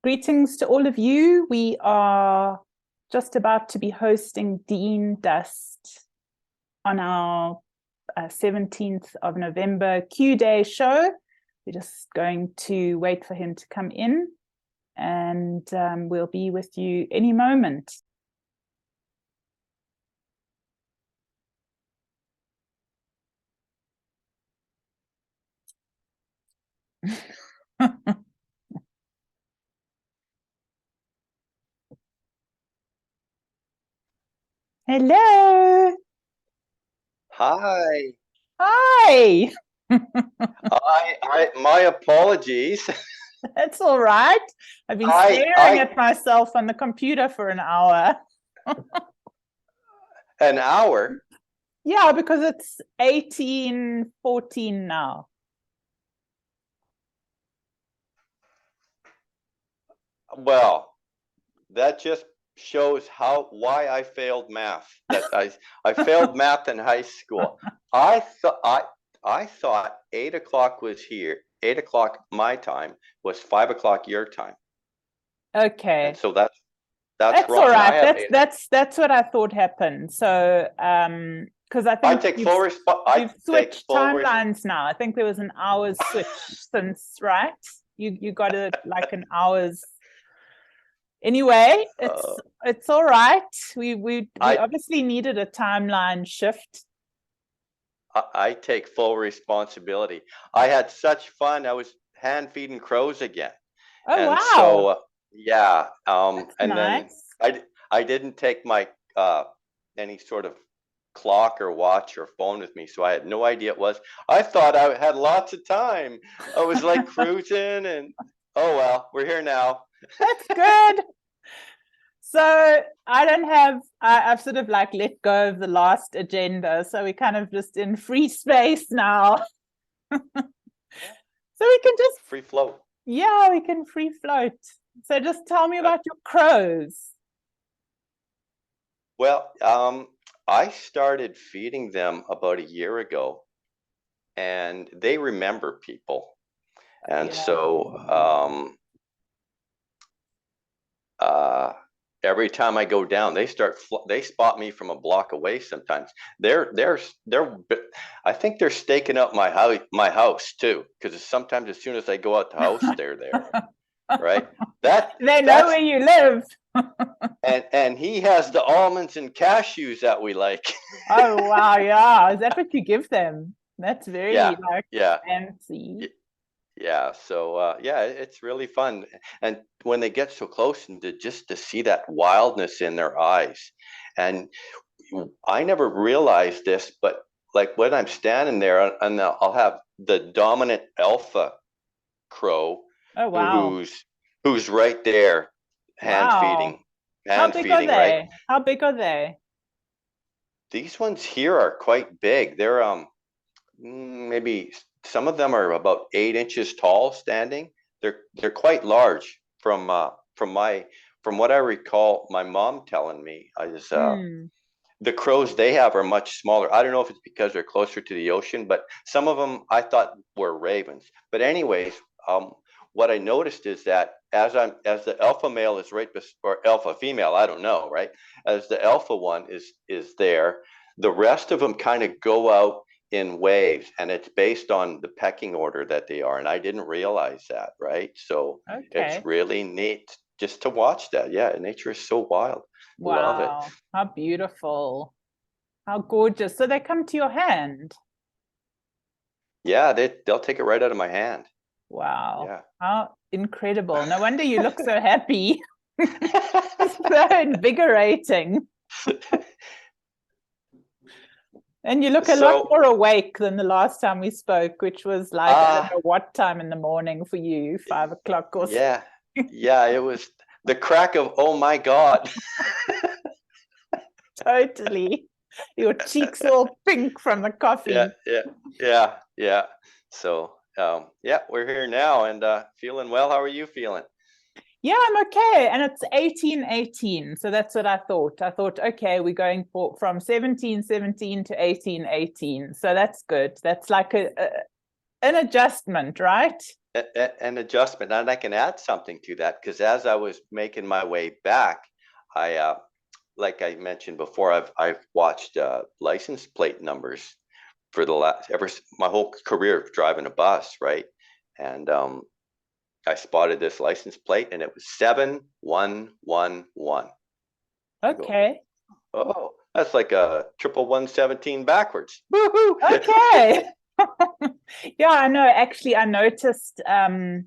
Greetings to all of you. We are just about to be hosting Dean Dust on our 17th of November Q-Day show. We're just going to wait for him to come in, and we'll be with you any moment. Hello. Hi. Hi. My apologies. That's all right. I've been staring at myself on the computer for an hour. An hour? Yeah, because it's 18:14 now. Well, that just shows why I failed math. That I failed math in high school. I thought 8 o'clock was here. 8 o'clock my time was 5 o'clock your time. Okay. And so that's wrong. All right. That's what I thought happened. So because I think we've switched timelines now. I think there was an hour's switch since, right? You got it like an hour's. Anyway, it's all right. We obviously needed a timeline shift. I take full responsibility. I had such fun. I was hand feeding crows again. Oh, and wow. So yeah. That's and nice. Then I didn't take my any sort of clock or watch or phone with me, so I had no idea it was. I thought I had lots of time. I was like cruising, and oh well, we're here now. That's good. So I've sort of like let go of the last agenda. So we're kind of just in free space now. So we can just free float. Yeah, we can free float. So just tell me about your crows. Well, I started feeding them about a year ago, and they remember people. And so every time I go down, they spot me from a block away. Sometimes I think they're staking out my house too, because sometimes as soon as I go out the house, they're there, right? They know where you live. and he has the almonds and cashews that we like. Oh wow, yeah. Is that what you give them? That's very fancy. Yeah, so it's really fun, and when they get so close and to see that wildness in their eyes, and I never realized this, but like when I'm standing there and I'll have the dominant alpha crow, oh wow, who's right there, hand feeding, right? How big are they? These ones here are quite big. They're maybe. Some of them are about 8 inches tall standing. They're quite large from what I recall my mom telling me. The crows they have are much smaller. I don't know if it's because they're closer to the ocean, but some of them I thought were ravens. But anyways, what I noticed is that as the alpha male is or alpha female, I don't know, right? As the alpha one is there, the rest of them kind of go out in waves, and it's based on the pecking order that they are, and I didn't realize that, right? So it's really neat just to watch that. Yeah, nature is so wild. Wow. Love it. How beautiful. How gorgeous. So they come to your hand? Yeah, they'll take it right out of my hand. Wow. Yeah. How incredible. No wonder you look so happy. So invigorating. And you look a lot more awake than the last time we spoke, which was like, I don't know what time in the morning for you, 5 o'clock or so. Yeah, it was the crack of, oh my God. Totally. Your cheeks all pink from the coffee. Yeah. So, we're here now and feeling well. How are you feeling? Yeah, I'm okay. And it's 18:18. So that's what I thought. I thought, okay, we're going from 17:17 to 18:18. So that's good. That's like an adjustment, right? An adjustment. And I can add something to that, because as I was making my way back, I like I mentioned before, I've watched license plate numbers for the last my whole career of driving a bus, right? And I spotted this license plate, and it was 7111. Okay. Oh, that's like a 11117 backwards. Woohoo! Okay. Yeah, I know. Actually, I noticed the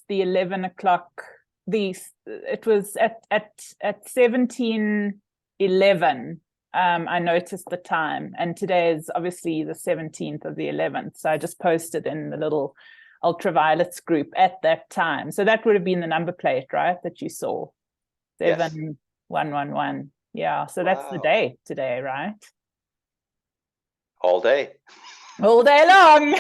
11 o'clock. It was at 17:11. I noticed the time, and today is obviously the 17th of the 11th. So I just posted in the little ultraviolets group at that time. So that would have been the number plate, right? That you saw. 7111. Yeah. So that's the day today, right? All day long.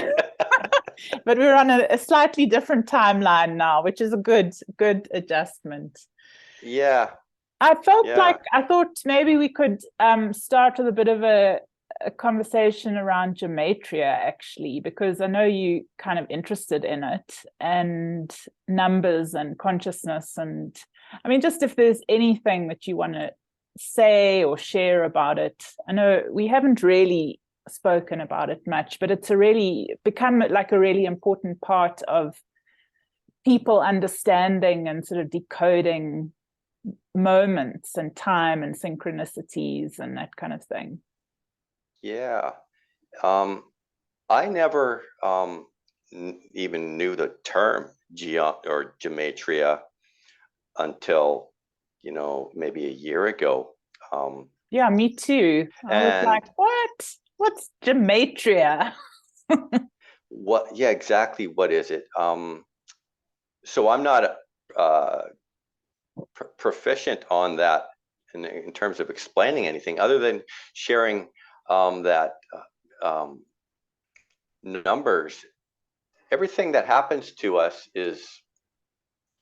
But we're on a slightly different timeline now, which is a good adjustment. Yeah. I thought maybe we could start with a bit of a conversation around gematria, actually, because I know you kind of interested in it, and numbers and consciousness. And I mean, just if there's anything that you want to say or share about it. I know we haven't really spoken about it much, but it's become like a really important part of people understanding and sort of decoding moments and time and synchronicities and that kind of thing. Yeah. I never even knew the term gematria until, maybe a year ago. Yeah, me too. I was like, what's gematria? Yeah, exactly. What is it? So I'm not proficient on that in terms of explaining anything other than sharing that numbers, everything that happens to us is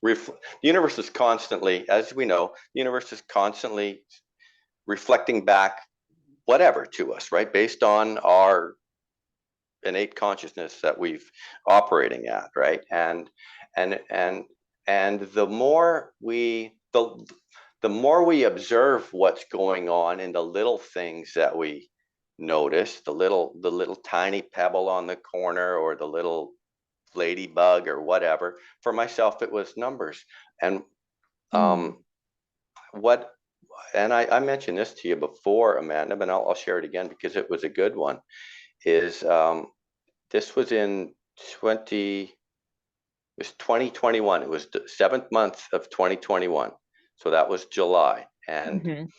the universe is constantly, as we know, the universe is constantly reflecting back whatever to us, right? Based on our innate consciousness that we've operating at, right? And the more we observe what's going on in the little things that we notice, the little tiny pebble on the corner, or the little ladybug, or whatever. For myself, it was numbers. And I mentioned this to you before, Amanda, but I'll share it again because it was a good one. Is this was in 2021. It was the 7th month of 2021. So that was July. And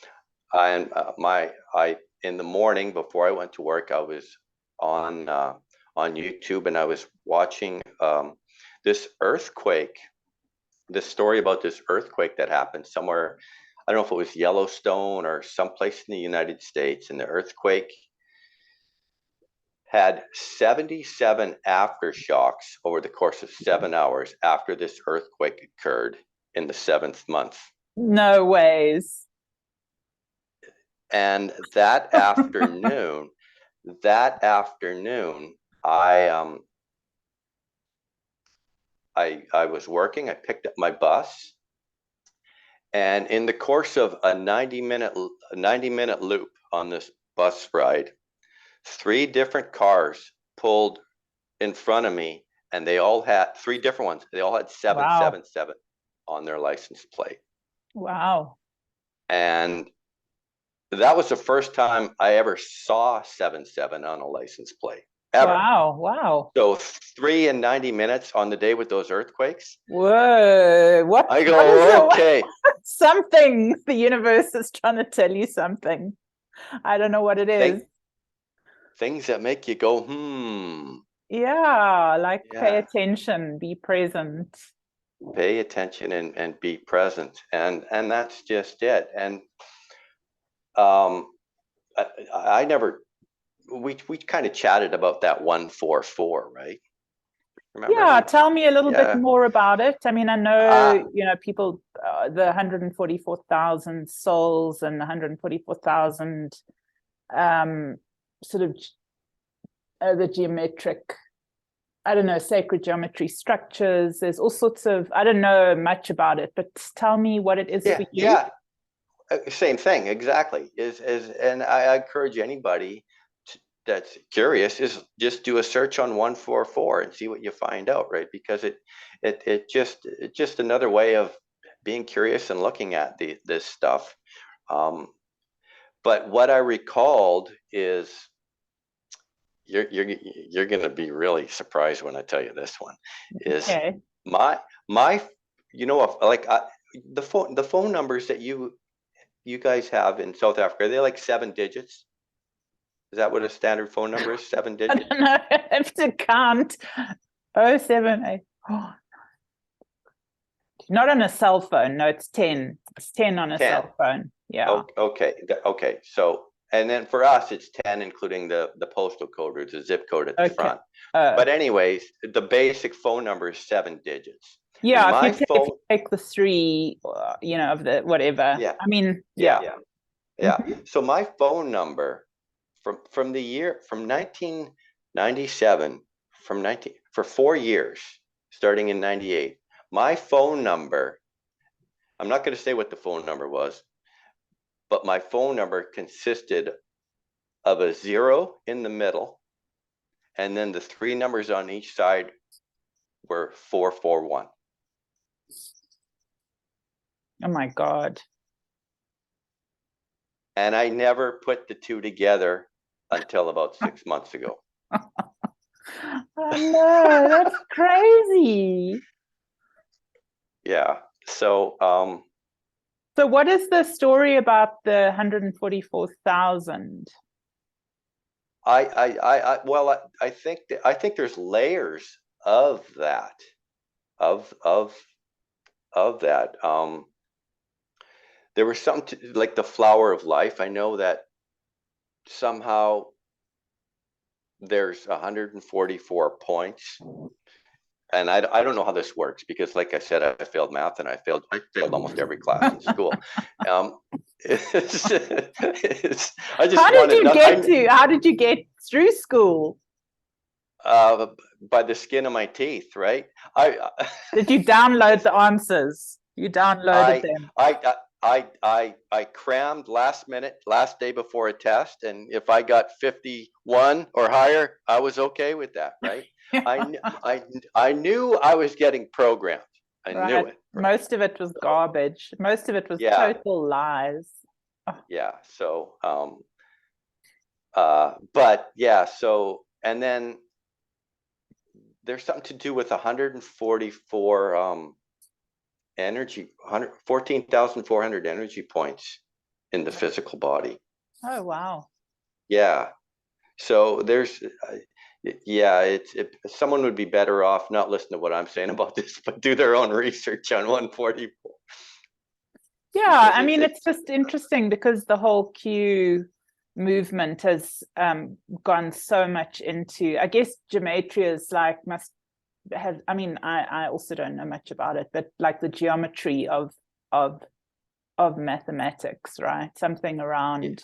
I in the morning before I went to work, I was on YouTube, and I was watching this story about this earthquake that happened somewhere. I don't know if it was Yellowstone or someplace in the United States, and the earthquake had 77 aftershocks over the course of 7 hours after this earthquake occurred in the 7th month. No ways. And that afternoon, I was working. I picked up my bus, and in the course of a 90-minute loop on this bus ride, 3 different cars pulled in front of me, and they all had 3 different ones. They all had 777 on their license plate. Wow. And that was the first time I ever saw 77 on a license plate. Ever. Wow. So 3 and 90 minutes on the day with those earthquakes. Whoa. What? I go, okay. Something, the universe is trying to tell you something. I don't know what it is. Things that make you go, Yeah, pay attention, be present. Pay attention and be present. And that's just it. And I never, we kind of chatted about that 144, right? Remember? Yeah, tell me a little bit more about it. I mean, I know, people, the 144,000 souls and 144,000 sort of the geometric, I don't know, sacred geometry structures. There's all sorts of, I don't know much about it, but tell me what it is for you. Yeah, same thing, exactly. And I encourage anybody that's curious is just do a search on 144 and see what you find out, right? Because it's just another way of being curious and looking at this stuff. But what I recalled is you're going to be really surprised when I tell you this one is my like the phone numbers that you guys have in South Africa, are they like 7 digits? Is that what a standard phone number is? 7 digits? I don't know. I have to count. 078. Oh. Not on a cell phone. No, it's 10. It's 10 on a 10. Cell phone. Yeah. Okay. So, and then for us, it's 10, including the postal code or the zip code at the front. But anyways, the basic phone number is 7 digits. Yeah, if you take the 3, of the whatever. Yeah. I mean, yeah. So my phone number from 1997, for 4 years, starting in 98, my phone number, I'm not going to say what the phone number was, but my phone number consisted of a 0 in the middle, and then the 3 numbers on each side were 441. Oh my God. And I never put the 2 together until about 6 months ago. Oh no, that's crazy. Yeah. So so what is the story about the 144,000? I think there's layers of that. There was something like the flower of life. I know that somehow there's 144 points, and I don't know how this works because, like I said, I failed math and I failed almost every class in school. How did you get through school? By the skin of my teeth, right? Did you download the answers? You downloaded them. I crammed last day before a test, and if I got 51 or higher, I was okay with that, right? I knew I was getting programmed. I knew it. Right? Most of it was garbage. Most of it was total lies. Oh. Yeah. So, but yeah. So, and then there's something to do with 144 energy, 14,400 energy points in the physical body. Oh wow. Yeah. So there's someone would be better off not listening to what I'm saying about this, but do their own research on 144. Yeah, I mean, it's just interesting because the whole Q movement has gone so much into, I guess Gematria is like I mean, I also don't know much about it, but like the geometry of mathematics, right? Something around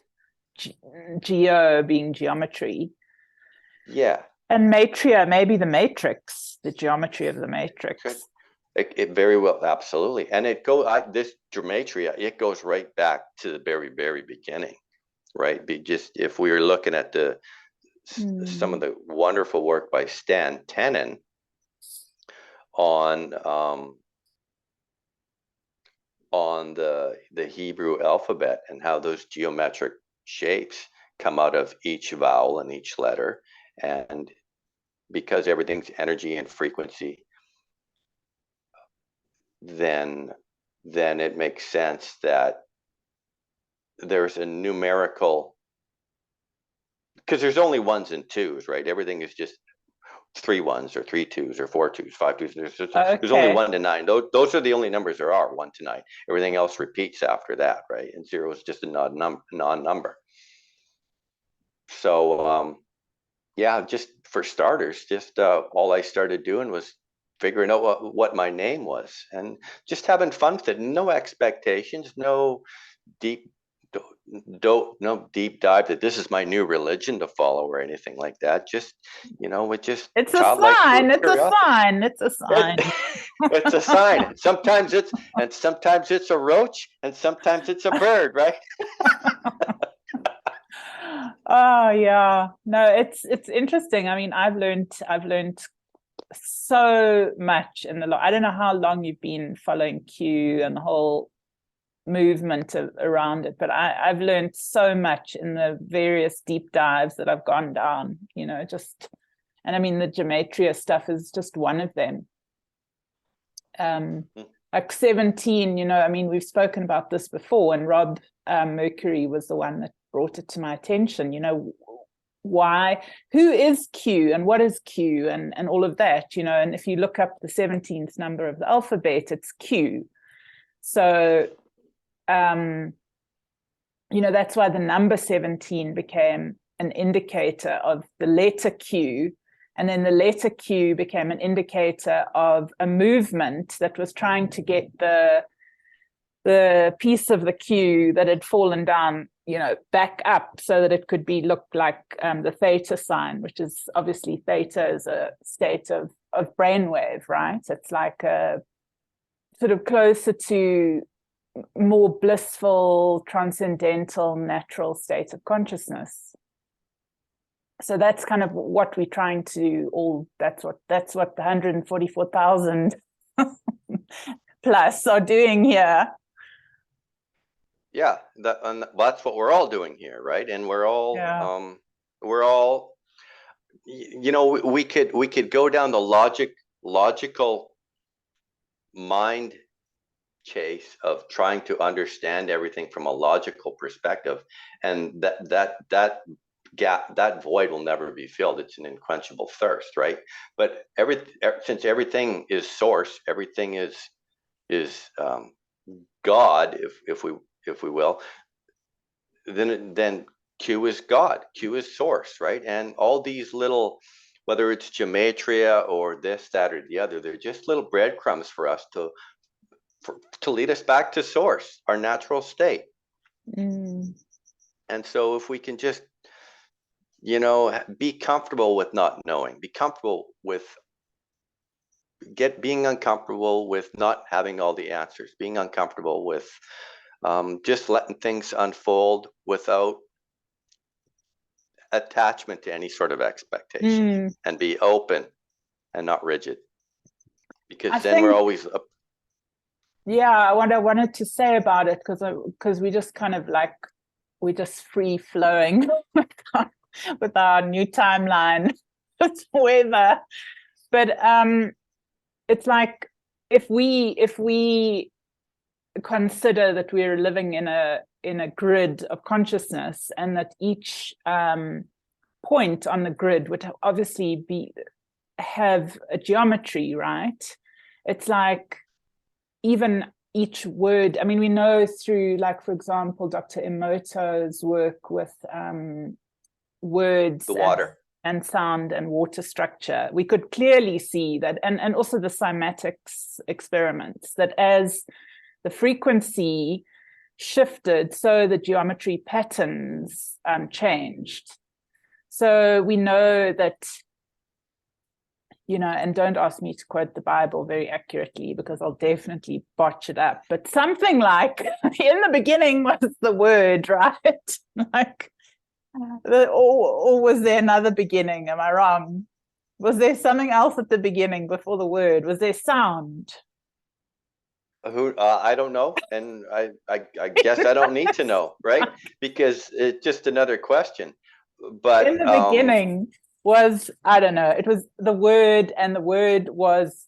geo being geometry. Yeah. And matria, maybe the matrix, the geometry of the matrix. It very well, absolutely. And this gematria, it goes right back to the very, very beginning, right? Just if we were looking at some of the wonderful work by Stan Tenen on the Hebrew alphabet and how those geometric shapes come out of each vowel and each letter, and because everything's energy and frequency, then it makes sense that there's a numerical, because there's only 1s and 2s, right? Everything is just 3 1s or 3 2s or 4 2s, 5 2s. There's only 1 to 9. Those are the only numbers there are, 1 to 9. Everything else repeats after that, right? And 0 is just a non-number. So yeah, just for starters, all I started doing was figuring out what my name was and just having fun with it. No expectations, no deep no deep dive that this is my new religion to follow or anything like that. Just, with just it's a childlike sign. It's a curiosity. sign. It's a sign. It's a sign. Sometimes it's a roach, and sometimes it's a bird, right? Oh yeah, no, it's interesting. I mean, I've learned so much in the I don't know how long you've been following Q and the whole movement around it, but I've learned so much in the various deep dives that I've gone down, and I mean the Gematria stuff is just one of them. Like 17, I mean, we've spoken about this before, and Rob Mercury was the one that brought it to my attention, who is Q and what is Q and all of that, and if you look up the 17th number of the alphabet, it's Q. So that's why the number 17 became an indicator of the letter Q, and then the letter Q became an indicator of a movement that was trying to get the piece of the Q that had fallen down, back up so that it could be looked like the theta sign, which is obviously theta is a state of brainwave, right? It's like a sort of closer to more blissful, transcendental, natural state of consciousness. So that's kind of what we're trying to that's what the 144,000 plus are doing here. Yeah, that's what we're all doing here, right? And we're all we could go down the logical mind chase of trying to understand everything from a logical perspective, and that gap, that void will never be filled. It's an unquenchable thirst, right? But since everything is source, everything is God, if we will, then Q is God, Q is source, right? And all these little, whether it's gematria or this, that, or the other, they're just little breadcrumbs for us to lead us back to source, our natural state. And so if we can just, be comfortable with not knowing, be comfortable with being uncomfortable with not having all the answers, being uncomfortable with just letting things unfold without attachment to any sort of expectation, and be open and not rigid, because then we're always what I wanted to say about it, because we just kind of we're just free flowing with our new timeline weather, but it's like if we consider that we're living in a grid of consciousness, and that each point on the grid would obviously have a geometry, right? It's like even each word, I mean, we know through, like, for example, Dr. Emoto's work with words, the water and sound and water structure, we could clearly see that, and also the cymatics experiments, that as the frequency shifted, so the geometry patterns changed. So we know that, and don't ask me to quote the Bible very accurately, because I'll definitely botch it up, but something like, in the beginning was the word, right? Like, or was there another beginning? Am I wrong? Was there something else at the beginning before the word? Was there sound? I don't know, and I guess I don't need to know, right? Because it's just another question. But in the beginning was, I don't know, it was the word, and the word was,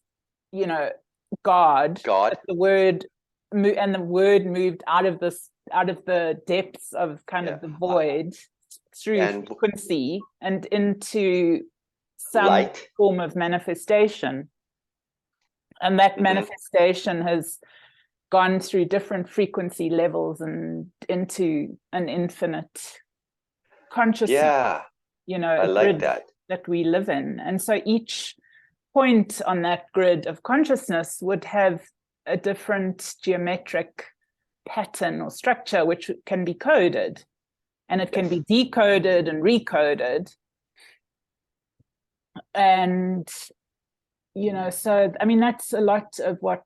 God. The word moved out of the depths of kind of the void through frequency and into some light form of manifestation. And that manifestation has gone through different frequency levels and into an infinite consciousness. I like that we live in. And so each point on that grid of consciousness would have a different geometric pattern or structure which can be coded, and it can be decoded and recoded. And so I mean, that's a lot of what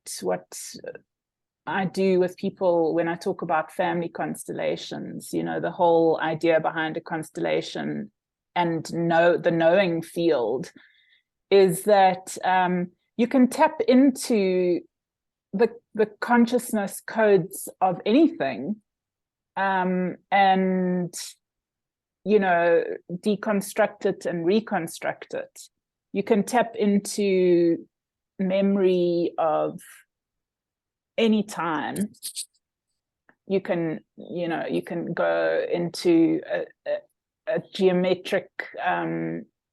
I do with people when I talk about family constellations. The whole idea behind a constellation and the knowing field is that you can tap into the consciousness codes of anything, and deconstruct it and reconstruct it. You can tap into memory of any time. You can go into a geometric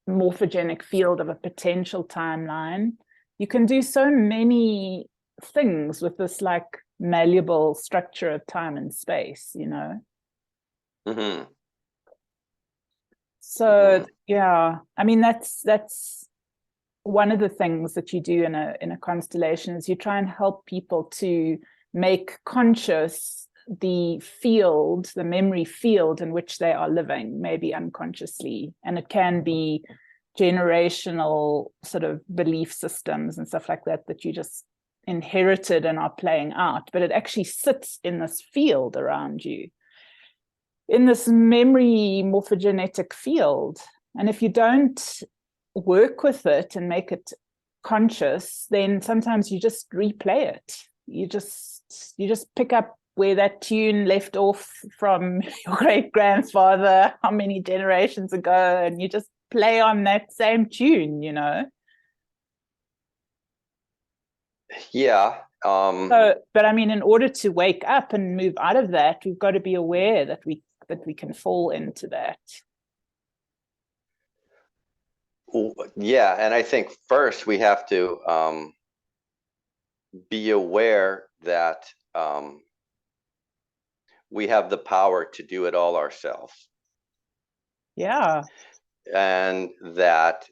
morphogenic field of a potential timeline. You can do so many things with this like malleable structure of time and space, Mm-hmm. So yeah, I mean, that's one of the things that you do in a constellation is you try and help people to make conscious the memory field in which they are living, maybe unconsciously. And it can be generational sort of belief systems and stuff like that you just inherited and are playing out, but it actually sits in this field around you, in this memory morphogenetic field. And if you don't work with it and make it conscious, then sometimes you just replay it. You just pick up where that tune left off from your great-grandfather how many generations ago, and you just play on that same tune, Yeah. But I mean, in order to wake up and move out of that, we've got to be aware that we can fall into that. Yeah, and I think first we have to be aware that we have the power to do it all ourselves. Yeah. And that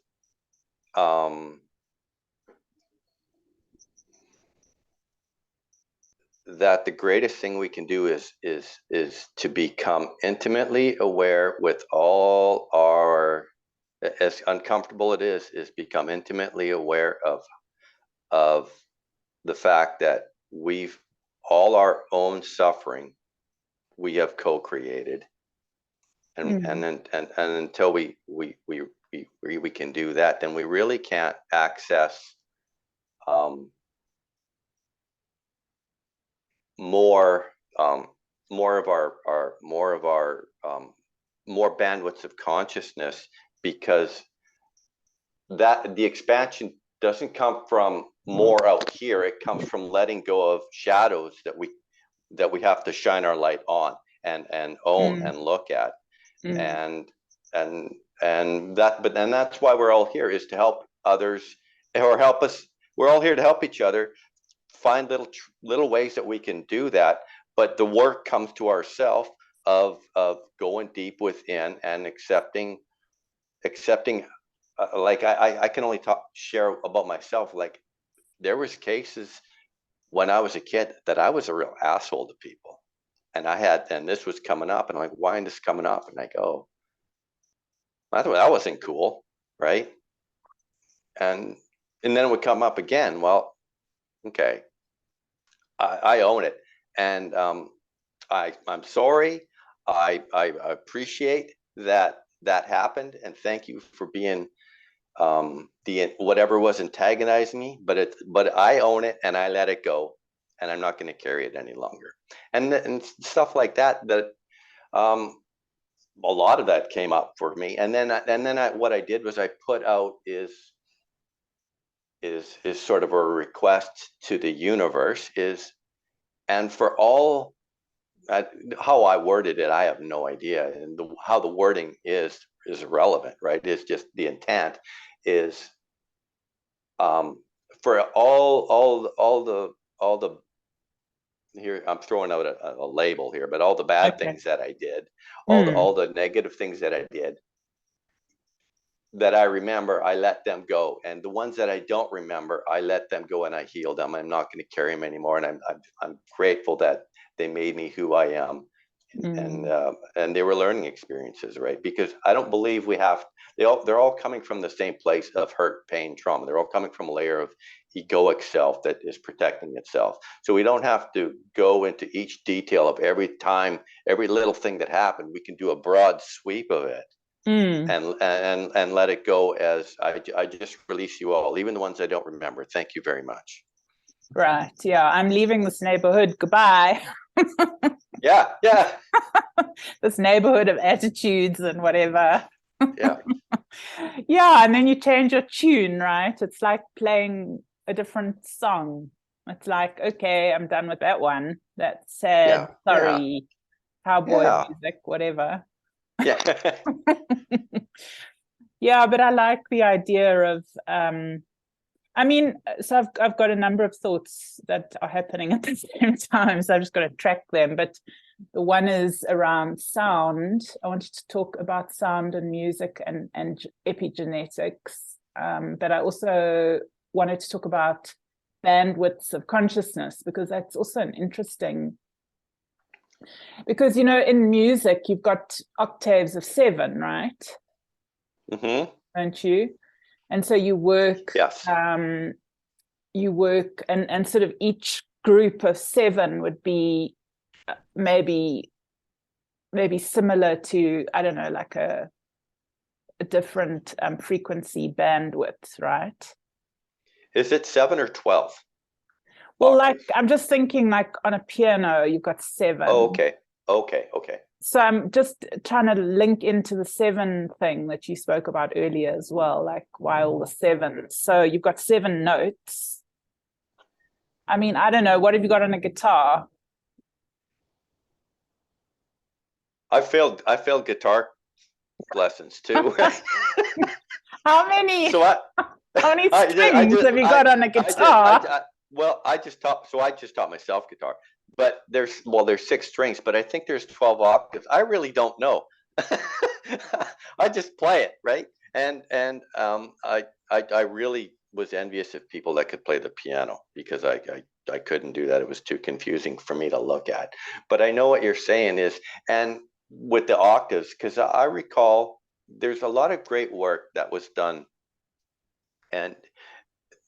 that the greatest thing we can do is to become intimately aware with all our, as uncomfortable it is become intimately aware of the fact that we've all our own suffering we have co-created, and until we can do that, then we really can't access more bandwidths of consciousness, because that the expansion doesn't come from more out here. It comes from letting go of shadows that we have to shine our light on and own and look at. And that's why we're all here, is to help others or help us. We're all here to help each other find little ways that we can do that, but the work comes to ourselves of going deep within and accepting like I can only share about myself. Like, there was cases when I was a kid that I was a real asshole to people, and this was coming up, and I'm like, why is this coming up? And I go, I thought that wasn't cool, right? And then it would come up again. Well, okay, I own it, and I'm sorry. I appreciate that happened, and thank you for being the whatever was antagonizing me. But I own it, and I let it go, and I'm not going to carry it any longer. And stuff like that. A lot of that came up for me, and then what I did was I put out is sort of a request to the universe, and for all how I worded it, I have no idea, and how the wording is irrelevant, right? It's just the intent is for all the here, I'm throwing out a label here, but all the bad things that I did, all the negative things that I did, that I remember, I let them go, and the ones that I don't remember, I let them go and I heal them. I'm not going to carry them anymore, and I'm grateful that they made me who I am. And they were learning experiences, right? Because I don't believe they're all coming from the same place of hurt, pain, trauma. They're all coming from a layer of egoic self that is protecting itself. So we don't have to go into each detail of every little thing that happened. We can do a broad sweep of it. And let it go as I just release you all, even the ones I don't remember. Thank you very much. Right. Yeah. I'm leaving this neighborhood. Goodbye. Yeah. This neighborhood of attitudes and whatever. Yeah. Yeah. And then you change your tune, right? It's like playing a different song. It's like, okay, I'm done with that one. That's sad. Sorry. Cowboy music, whatever. Yeah. Yeah, but I like the idea of I mean, so I've got a number of thoughts that are happening at the same time, so I've just got to track them. But the one is around sound. I wanted to talk about sound and music and epigenetics, but I also wanted to talk about bandwidths of consciousness, because that's also an interesting. Because, you know, in music, you've got octaves of 7, right? Mm-hmm. Don't you? And so you work, yes. You work, and sort of each group of 7 would be maybe similar to, I don't know, like a different frequency bandwidth, right? Is it 7 or 12? Well, octaves? Like I'm just thinking, like on a piano, you've got 7. Oh, okay. So I'm just trying to link into the 7 thing that you spoke about earlier as well, like why all the 7s? So you've got 7 notes. I mean, I don't know, what have you got on a guitar? I failed guitar lessons too. How many? So how many strings have you got on a guitar? I just taught myself guitar. But there's 6 strings, but I think there's 12 octaves. I really don't know. I just play it, right? And I really was envious of people that could play the piano, because I couldn't do that. It was too confusing for me to look at. But I know what you're saying is, and with the octaves, because I recall there's a lot of great work that was done, and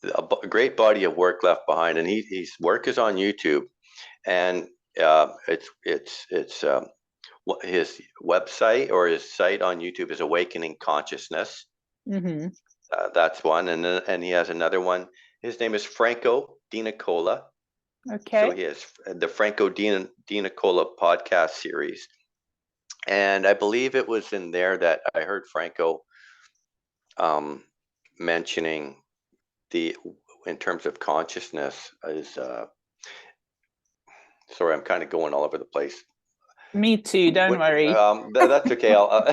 a great body of work left behind. And his work is on YouTube. And it's his website or his site on YouTube is Awakening Consciousness. Mm-hmm. That's one, and he has another one. His name is Franco Di Nicola. Okay. So he has the Franco Di Nicola podcast series, and I believe it was in there that I heard Franco mentioning in terms of consciousness is. Sorry, I'm kind of going all over the place. Me too. Don't worry. That's okay. Don't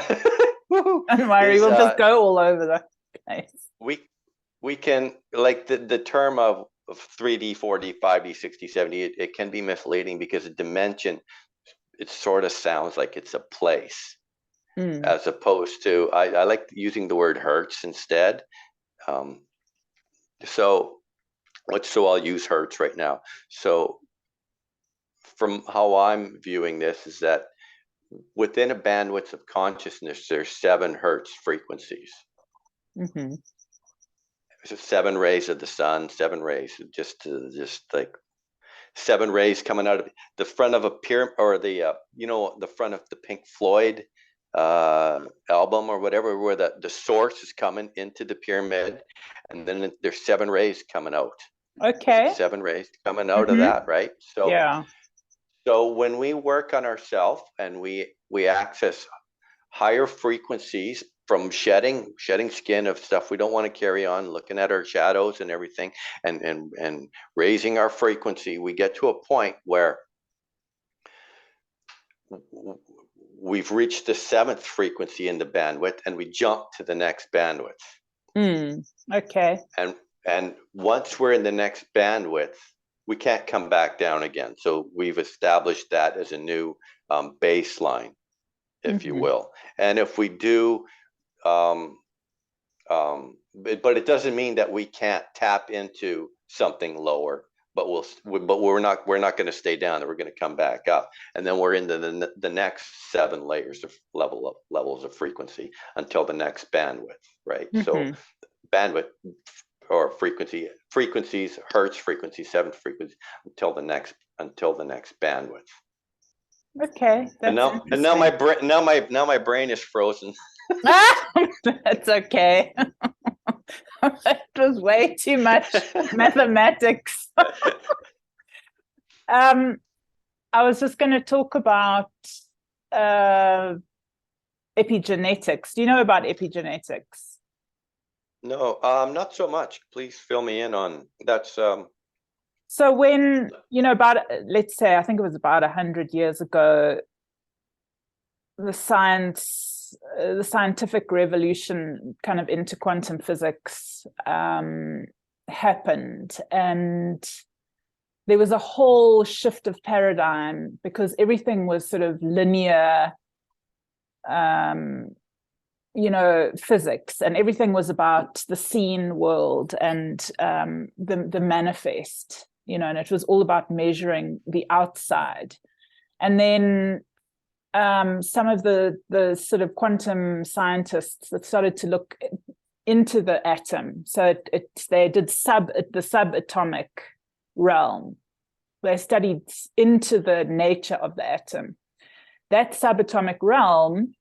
worry. We'll just go all over the place. We can, like the term of 3D, 4D, 5D, 60, 70. It can be misleading because a dimension, it sort of sounds like it's a place, as opposed to I like using the word hertz instead. So I'll use hertz right now. So from how I'm viewing this is that within a bandwidth of consciousness, there's 7 hertz frequencies. Mm-hmm. So 7 rays of the sun, 7 rays, just like 7 rays coming out of the front of a pyramid, or the the front of the Pink Floyd album or whatever, where the source is coming into the pyramid, and then there's 7 rays coming out. Okay. 7 rays coming out of that, right? So yeah. So when we work on ourselves and we access higher frequencies from shedding skin of stuff we don't want to carry on, looking at our shadows and everything, and raising our frequency, we get to a point where we've reached the 7th frequency in the bandwidth, and we jump to the next bandwidth. Okay. And once we're in the next bandwidth, we can't come back down again. So we've established that as a new baseline, if you will. And if we do, but it doesn't mean that we can't tap into something lower. but we're not going to stay down. We're going to come back up, and then we're into the next 7 layers of levels of frequency until the next bandwidth, right? So bandwidth or frequencies, hertz frequency, 7th frequency until the next bandwidth. Okay, and now my brain is frozen. That's okay. It was way too much mathematics. I was just going to talk about epigenetics. Do you know about epigenetics? No, not so much. Please fill me in on that's. So when, about, let's say, I think it was about 100 years ago, the scientific revolution kind of into quantum physics happened, and there was a whole shift of paradigm because everything was sort of linear, physics, and everything was about the seen world and the manifest, and it was all about measuring the outside. And then some of the sort of quantum scientists that started to look into the atom. So they did the subatomic realm. They studied into the nature of the atom. That subatomic realm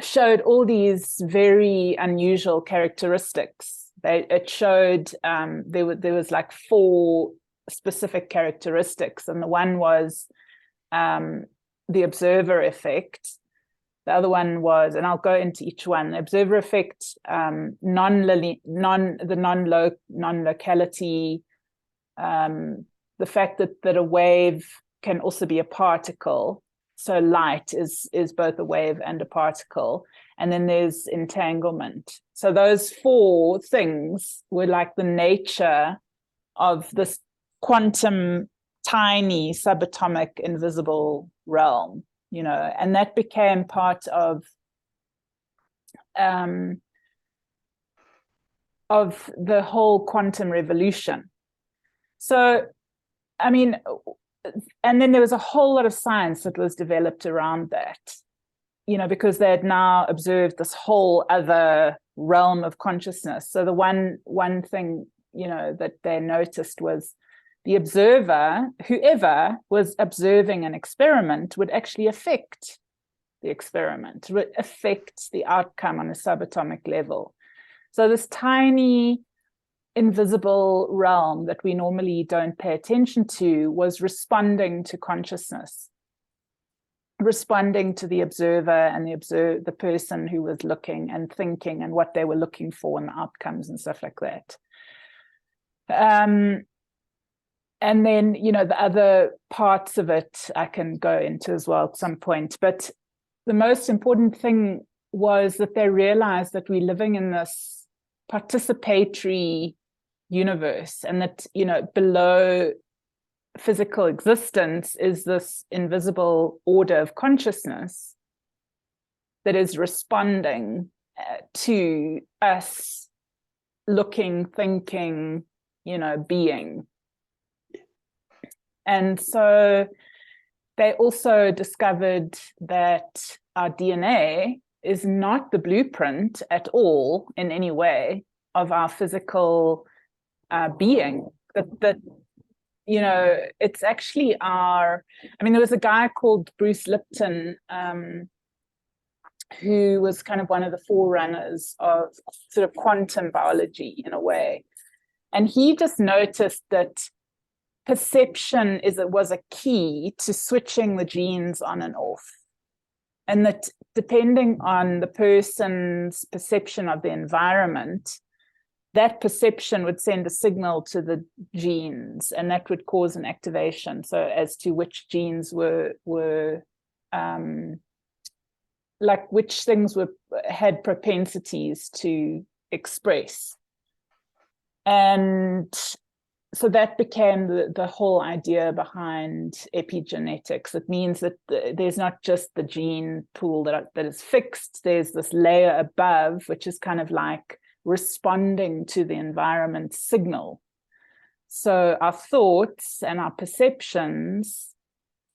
showed all these very unusual characteristics. It showed there was like 4 specific characteristics, and the one was the observer effect. The other one was, and I'll go into each one, the observer effect, non-locality, the fact that a wave can also be a particle. So light is both a wave and a particle. And then there's entanglement. So those 4 things were like the nature of this quantum, tiny, subatomic, invisible realm, and that became part of the whole quantum revolution. So, I mean, and then there was a whole lot of science that was developed around that, because they had now observed this whole other realm of consciousness. So the one thing, that they noticed was the observer, whoever was observing an experiment, would actually affect the experiment, would affect the outcome on a subatomic level. So this tiny, invisible realm that we normally don't pay attention to was responding to consciousness, responding to the observer and the person who was looking and thinking and what they were looking for and the outcomes and stuff like that. And then, the other parts of it I can go into as well at some point. But the most important thing was that they realized that we're living in this participatory universe, and that, below physical existence is this invisible order of consciousness that is responding to us looking, thinking, being. And so they also discovered that our DNA is not the blueprint at all in any way of our physical being. That it's actually there was a guy called Bruce Lipton who was kind of one of the forerunners of sort of quantum biology in a way. And he just noticed that perception was a key to switching the genes on and off. And that depending on the person's perception of the environment, that perception would send a signal to the genes, and that would cause an activation. So as to which genes were like which things had propensities to express. And so that became the whole idea behind epigenetics. It means that there's not just the gene pool that is fixed. There's this layer above, which is kind of like responding to the environment signal. So our thoughts and our perceptions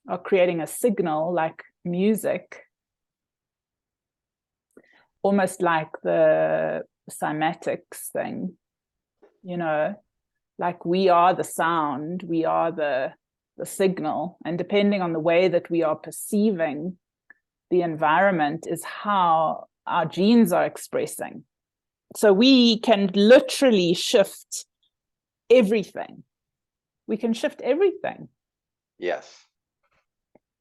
are creating a signal like music, almost like the cymatics thing, like we are the sound, we are the signal, and depending on the way that we are perceiving the environment is how our genes are expressing. So we can literally shift everything. We can shift everything. Yes.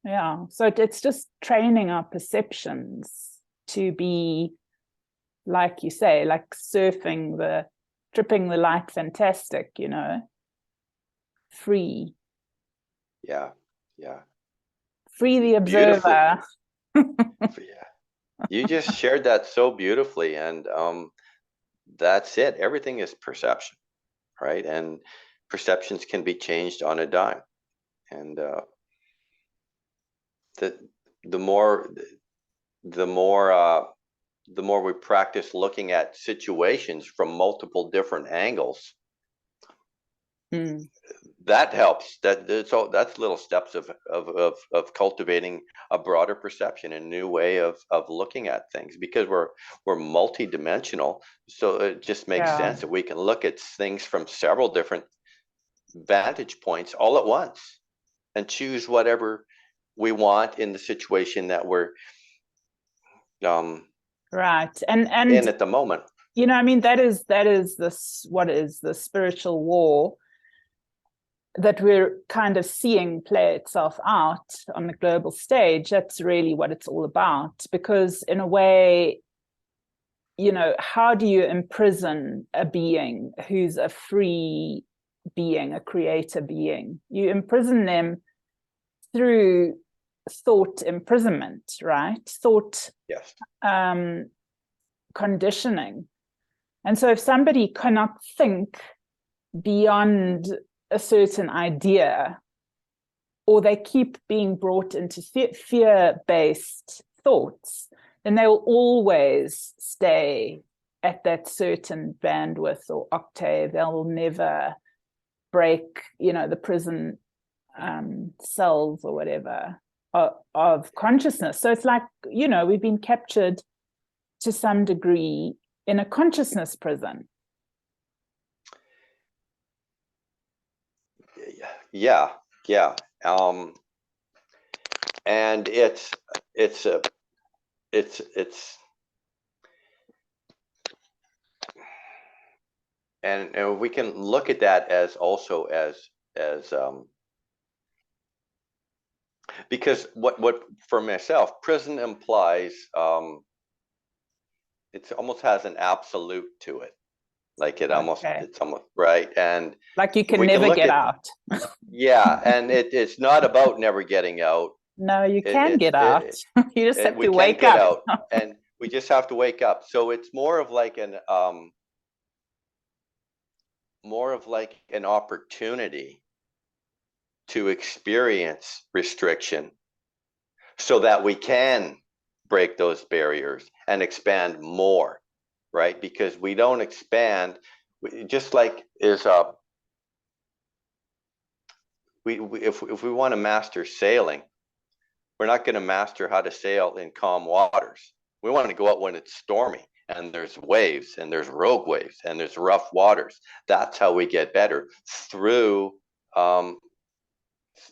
Yeah. So it's just training our perceptions to be, like you say, like surfing tripping the light fantastic, free. Yeah. Yeah. Free the observer. Yeah. You just shared that so beautifully. And that's it. Everything is perception, right? And perceptions can be changed on a dime. And the more we practice looking at situations from multiple different angles, that helps. That's little steps of cultivating a broader perception, a new way of looking at things, because we're multidimensional. So it just makes sense that we can look at things from several different vantage points all at once and choose whatever we want in the situation that we're right and in at the moment. I mean, that is what is the spiritual war that we're kind of seeing play itself out on the global stage. That's really what it's all about, because in a way, how do you imprison a being who's a free being, a creator being? You imprison them through thought imprisonment, right? Thought, yes. Conditioning. And so if somebody cannot think beyond a certain idea, or they keep being brought into fear-based thoughts, then they will always stay at that certain bandwidth or octave. They'll never break, the prison cells or whatever of consciousness. So it's like, we've been captured to some degree in a consciousness prison. Yeah. And it's and we can look at that as also as because what for myself, prison implies it almost has an absolute to it. Like it's almost right. And like you can never get out. Yeah. And it's not about never getting out. No, you can get out. You just have to wake up. And we just have to wake up. So it's more of like an opportunity to experience restriction so that we can break those barriers and expand more, right? Because we don't expand, just like is if we want to master sailing, we're not going to master how to sail in calm waters. We want to go out when it's stormy and there's waves and there's rogue waves and there's rough waters. That's how we get better, through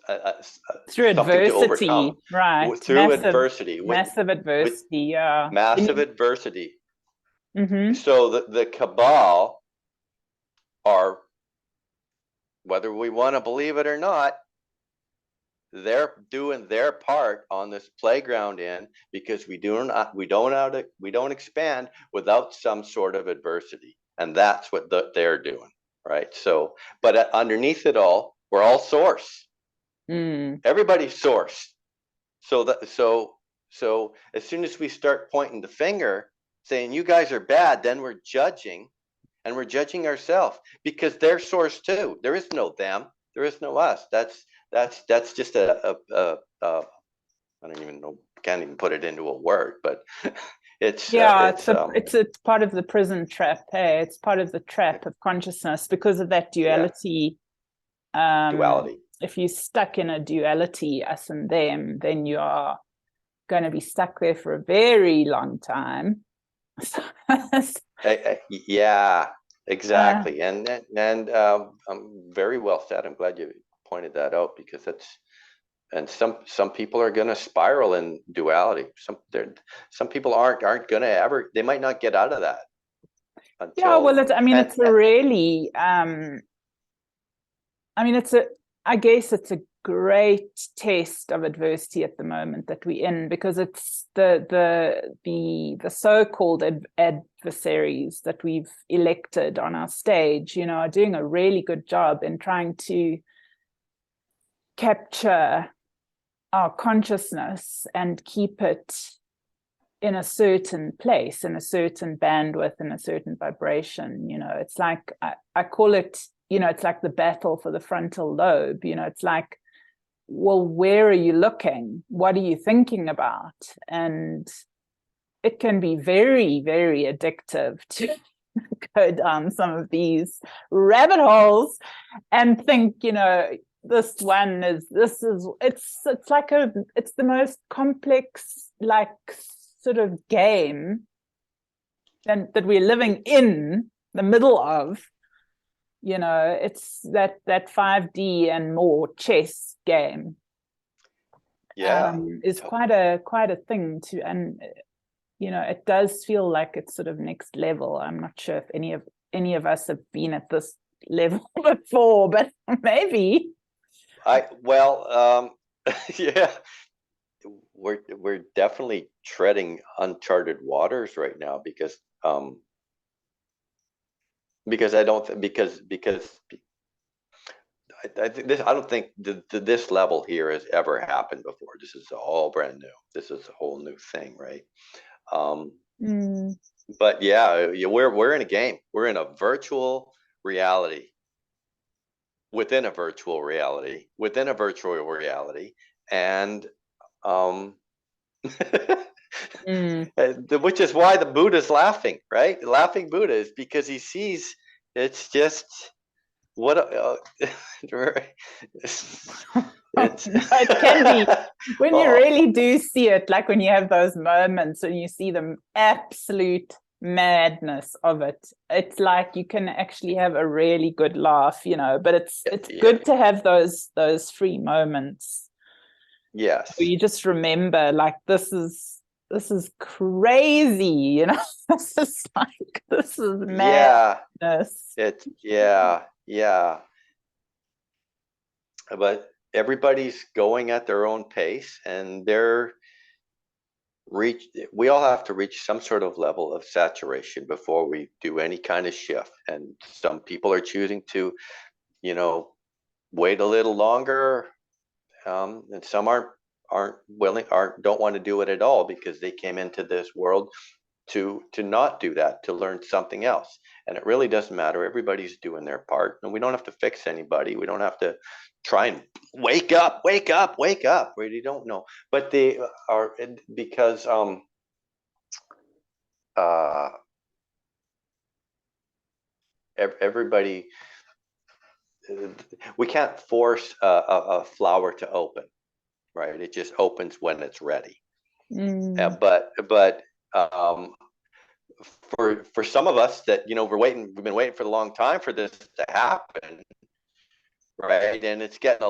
adversity, right? Through adversity, massive adversity, yeah. Massive adversity. So the cabal are, whether we want to believe it or not, they're doing their part on this playground because we don't expand without some sort of adversity, and that's what they're doing, right? So, but underneath it all, we're all source. Everybody's source. So as soon as we start pointing the finger, saying you guys are bad, then we're judging, and we're judging ourselves, because they're source too. There is no them. There is no us. That's just I don't even know. Can't even put it into a word, but it's it's part of the prison trap. Hey, it's part of the trap of consciousness because of that duality duality. If you're stuck in a duality, us and them, then you are going to be stuck there for a very long time. Yeah, exactly. And very well said. I'm glad you pointed that out, because some people are going to spiral in duality. Some people aren't going to ever, they might not get out of that until. Yeah, well, it's a really, I guess it's a great test of adversity at the moment that we're in, because it's the so-called adversaries that we've elected on our stage, are doing a really good job in trying to capture our consciousness and keep it in a certain place, in a certain bandwidth, in a certain vibration. It's like, I call it, it's like the battle for the frontal lobe. It's like, well, where are you looking? What are you thinking about? And it can be very, very addictive to go down some of these rabbit holes and think, it's the most complex, like, sort of game that we're living in the middle of. It's that 5D and more chess game. Yeah, is quite a thing to, and it does feel like it's sort of next level. I'm not sure if any of us have been at this level before, but maybe. Yeah, we're definitely treading uncharted waters right now, because I don't because I think I don't think this level here has ever happened before. This is all brand new. This is a whole new thing, right? But yeah, we're in a game. We're in a virtual reality within a virtual reality within a virtual reality, and which is why the Buddha's laughing, right? The laughing Buddha is because he sees it's just what it can be when you really do see it, like when you have those moments and you see the absolute madness of it. It's like you can actually have a really good laugh, but it's good to have those free moments. Yes. Where you just remember, like, this is crazy, this is madness. Yeah. But everybody's going at their own pace, and we all have to reach some sort of level of saturation before we do any kind of shift. And some people are choosing to, wait a little longer, and some aren't willing, don't want to do it at all, because they came into this world to not do that, to learn something else. And it really doesn't matter. Everybody's doing their part, and we don't have to fix anybody. We don't have to try and wake up. We really don't know. But they are, because everybody, we can't force a flower to open, right? It just opens when it's ready. But for some of us that, we've been waiting for a long time for this to happen, right? And it's getting